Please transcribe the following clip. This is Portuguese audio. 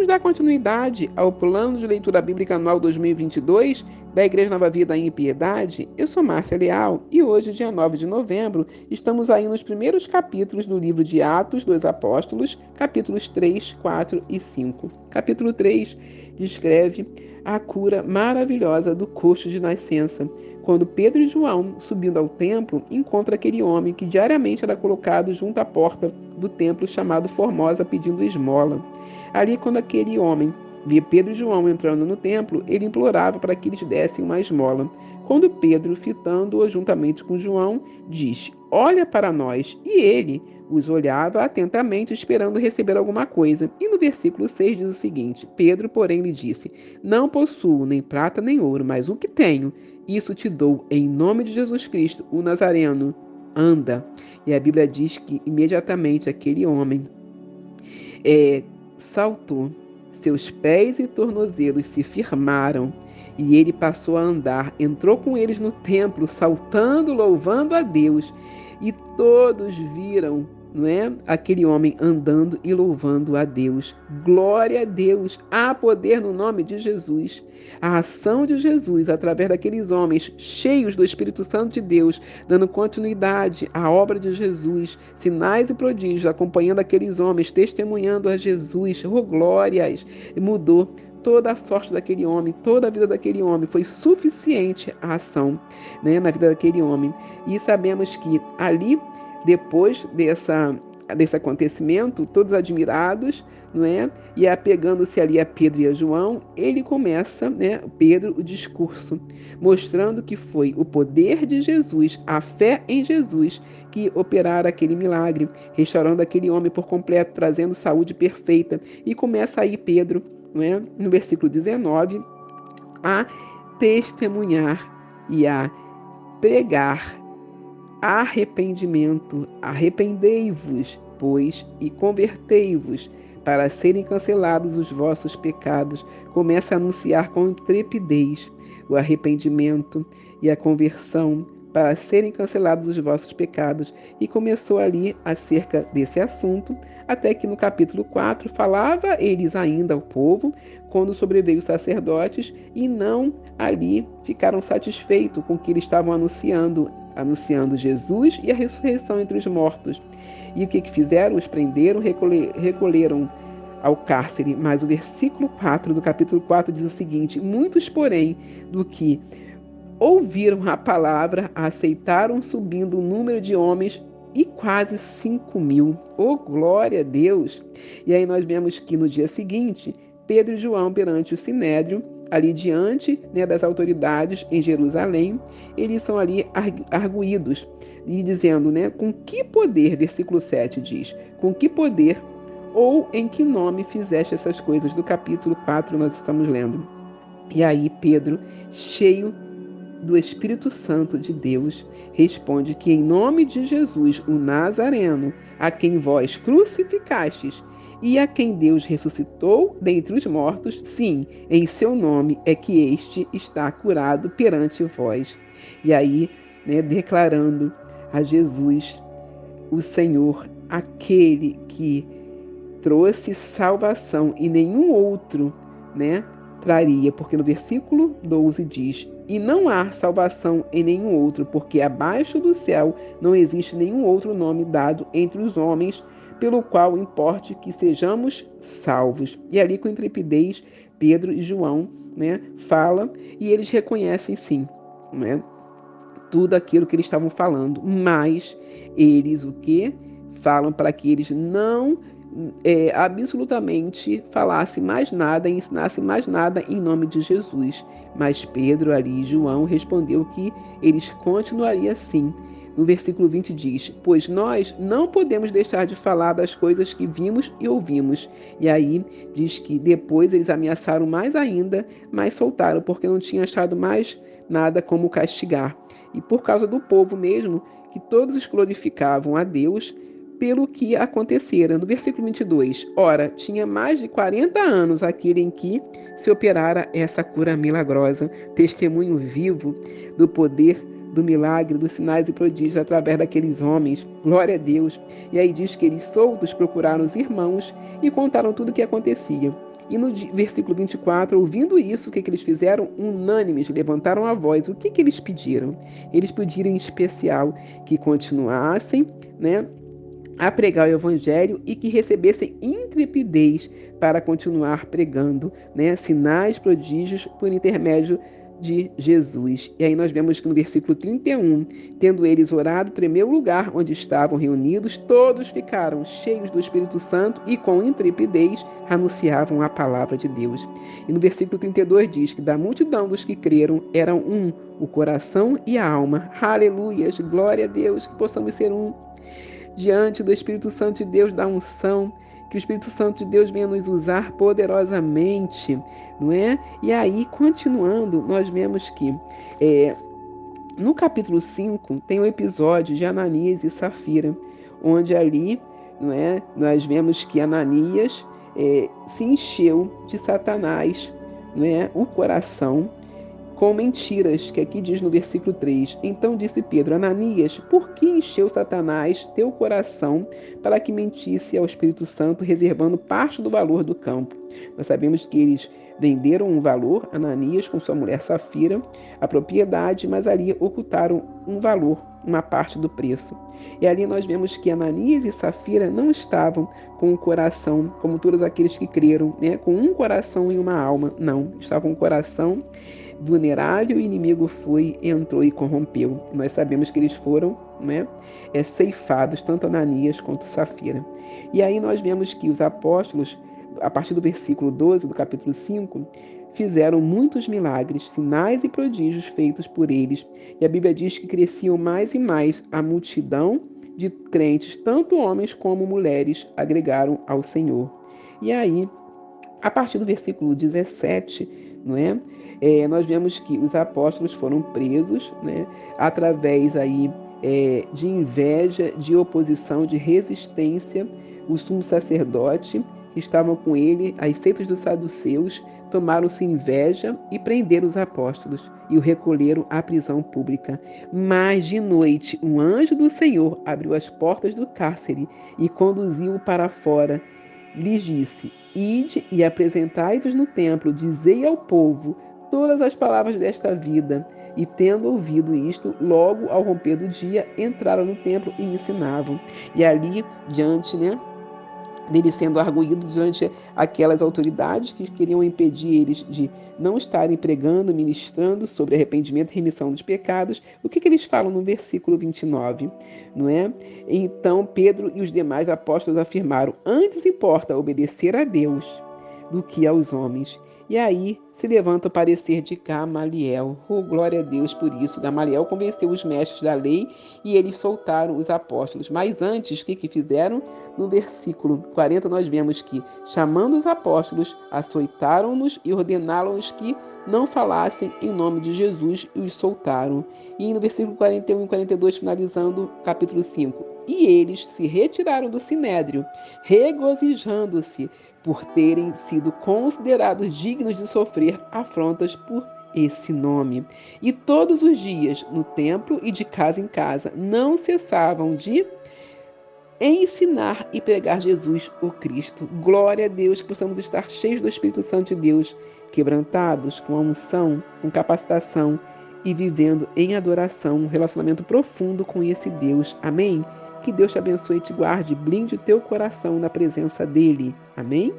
dar continuidade ao plano de leitura bíblica anual 2022 da Igreja Nova Vida em Piedade, eu sou Márcia Leal e hoje, dia 9 de novembro, estamos aí nos primeiros capítulos do livro de Atos dos Apóstolos, capítulos 3, 4 e 5. Capítulo 3 descreve a cura maravilhosa do coxo de nascença, quando Pedro e João, subindo ao templo, encontram aquele homem que diariamente era colocado junto à porta do templo chamado Formosa pedindo esmola. Ali, quando aquele homem via Pedro e João entrando no templo, ele implorava para que eles dessem uma esmola. Quando Pedro, fitando-o juntamente com João, diz: "Olha para nós", e ele os olhava atentamente, esperando receber alguma coisa. E no versículo 6 diz o seguinte: Pedro, porém, lhe disse: "Não possuo nem prata nem ouro, mas o que tenho, isso te dou, em nome de Jesus Cristo, o Nazareno. Anda." E a Bíblia diz que imediatamente aquele homem saltou, seus pés e tornozelos se firmaram, e ele passou a andar, entrou com eles no templo, saltando, louvando a Deus, e todos viram, não é, aquele homem andando e louvando a Deus. Glória a Deus, há poder no nome de Jesus. A ação de Jesus, através daqueles homens cheios do Espírito Santo de Deus, dando continuidade à obra de Jesus, sinais e prodígios, acompanhando aqueles homens, testemunhando a Jesus, glórias, mudou toda a sorte daquele homem, toda a vida daquele homem. Foi suficiente a ação, né, na vida daquele homem. E sabemos que ali, depois desse acontecimento, todos admirados, não é? E apegando-se ali a Pedro e a João, ele começa, né, Pedro, o discurso, mostrando que foi o poder de Jesus, a fé em Jesus, que operara aquele milagre, restaurando aquele homem por completo, trazendo saúde perfeita. E começa aí Pedro, não é? No versículo 19, a testemunhar e a pregar arrependimento. Arrependei-vos, pois, e convertei-vos, para serem cancelados os vossos pecados. Começa a anunciar com intrepidez o arrependimento e a conversão, para serem cancelados os vossos pecados. E começou ali acerca desse assunto, até que no capítulo 4 falava eles ainda ao povo, quando sobreveio os sacerdotes, e não ali ficaram satisfeitos com o que eles estavam anunciando Jesus e a ressurreição entre os mortos. E o que fizeram? Os prenderam, recolheram ao cárcere. Mas o versículo 4 do capítulo 4 diz o seguinte: muitos, porém, do que ouviram a palavra, aceitaram, subindo o número de homens, e quase 5.000. Oh, glória a Deus! E aí nós vemos que no dia seguinte, Pedro e João, perante o Sinédrio, ali diante, né, das autoridades em Jerusalém, eles são ali arguídos, e dizendo, né, com que poder, versículo 7 diz, com que poder ou em que nome fizeste essas coisas? Do capítulo 4 nós estamos lendo. E aí Pedro, cheio do Espírito Santo de Deus, responde que em nome de Jesus, o Nazareno, a quem vós crucificastes e a quem Deus ressuscitou dentre os mortos, sim, em seu nome é que este está curado perante vós. E aí, né, declarando a Jesus, o Senhor, aquele que trouxe salvação e nenhum outro, né, traria, porque no versículo 12 diz: "E não há salvação em nenhum outro, porque abaixo do céu não existe nenhum outro nome dado entre os homens, pelo qual importe que sejamos salvos." E ali com intrepidez, Pedro e João, né, falam e eles reconhecem sim, né, tudo aquilo que eles estavam falando, mas eles o que? Falam para que eles não absolutamente falasse mais nada, ensinasse mais nada em nome de Jesus. Mas Pedro ali e João respondeu que eles continuariam assim. No versículo 20 diz: "Pois nós não podemos deixar de falar das coisas que vimos e ouvimos." E aí diz que depois eles ameaçaram mais ainda, mas soltaram, porque não tinham achado mais nada como castigar. E por causa do povo mesmo, que todos glorificavam a Deus pelo que acontecera. No versículo 22, ora, tinha mais de 40 anos aquele em que se operara essa cura milagrosa, testemunho vivo do poder do milagre, dos sinais e prodígios através daqueles homens. Glória a Deus. E aí diz que eles soltos procuraram os irmãos e contaram tudo o que acontecia. E no versículo 24, ouvindo isso, o que eles fizeram? Unânimes, levantaram a voz. O que eles pediram? Eles pediram em especial que continuassem, né, a pregar o evangelho e que recebessem intrepidez para continuar pregando, né, sinais, prodígios por intermédio de Jesus. E aí nós vemos que no versículo 31, tendo eles orado, tremeu o lugar onde estavam reunidos, todos ficaram cheios do Espírito Santo e com intrepidez anunciavam a palavra de Deus. E no versículo 32 diz que da multidão dos que creram eram um, o coração e a alma. Aleluias, glória a Deus, que possamos ser um diante do Espírito Santo de Deus, da unção, que o Espírito Santo de Deus venha nos usar poderosamente, não é? E aí, continuando, nós vemos que no capítulo 5 tem o episódio de Ananias e Safira, onde ali, não é, nós vemos que Ananias se encheu de Satanás, não é, o coração, com mentiras, que aqui diz no versículo 3. Então disse Pedro: Ananias, por que encheu Satanás teu coração para que mentisse ao Espírito Santo, reservando parte do valor do campo? Nós sabemos que eles venderam um valor, Ananias com sua mulher Safira, a propriedade, mas ali ocultaram um valor, uma parte do preço. E ali nós vemos que Ananias e Safira não estavam com o coração, como todos aqueles que creram, né, com um coração e uma alma. Não, estavam com o coração vulnerável, o inimigo foi, entrou e corrompeu. Nós sabemos que eles foram, né, ceifados, tanto Ananias quanto Safira. E aí nós vemos que os apóstolos, a partir do versículo 12 do capítulo 5, fizeram muitos milagres, sinais e prodígios feitos por eles. E a Bíblia diz que cresciam mais e mais a multidão de crentes, tanto homens como mulheres, agregaram ao Senhor. E aí, a partir do versículo 17, não é? Nós vemos que os apóstolos foram presos, né, através aí, de inveja, de oposição, de resistência. O sumo sacerdote que estavam com ele, as seitas dos saduceus, tomaram-se inveja e prenderam os apóstolos e o recolheram à prisão pública. Mas de noite um anjo do Senhor abriu as portas do cárcere e conduziu-o para fora. Lhes disse: Ide e apresentai-vos no templo, dizei ao povo todas as palavras desta vida. E tendo ouvido isto, logo ao romper do dia, entraram no templo e ensinavam. E ali, diante, né, dele sendo arguído diante aquelas autoridades que queriam impedir eles de não estarem pregando, ministrando sobre arrependimento e remissão dos pecados, o que eles falam no versículo 29, não é? Então Pedro e os demais apóstolos afirmaram: antes importa obedecer a Deus do que aos homens. E aí se levanta o parecer de Gamaliel. Oh, glória a Deus por isso. Gamaliel convenceu os mestres da lei e eles soltaram os apóstolos. Mas antes, o que fizeram? No versículo 40 nós vemos que, chamando os apóstolos, açoitaram-nos e ordenaram-nos que não falassem em nome de Jesus e os soltaram. E no versículo 41 e 42, finalizando o capítulo 5. E eles se retiraram do sinédrio, regozijando-se por terem sido considerados dignos de sofrer afrontas por esse nome. E todos os dias, no templo e de casa em casa, não cessavam de ensinar e pregar Jesus, o Cristo. Glória a Deus, que possamos estar cheios do Espírito Santo de Deus, quebrantados, com a unção, com capacitação e vivendo em adoração, um relacionamento profundo com esse Deus. Amém? Que Deus te abençoe e te guarde, blinde o teu coração na presença dEle. Amém?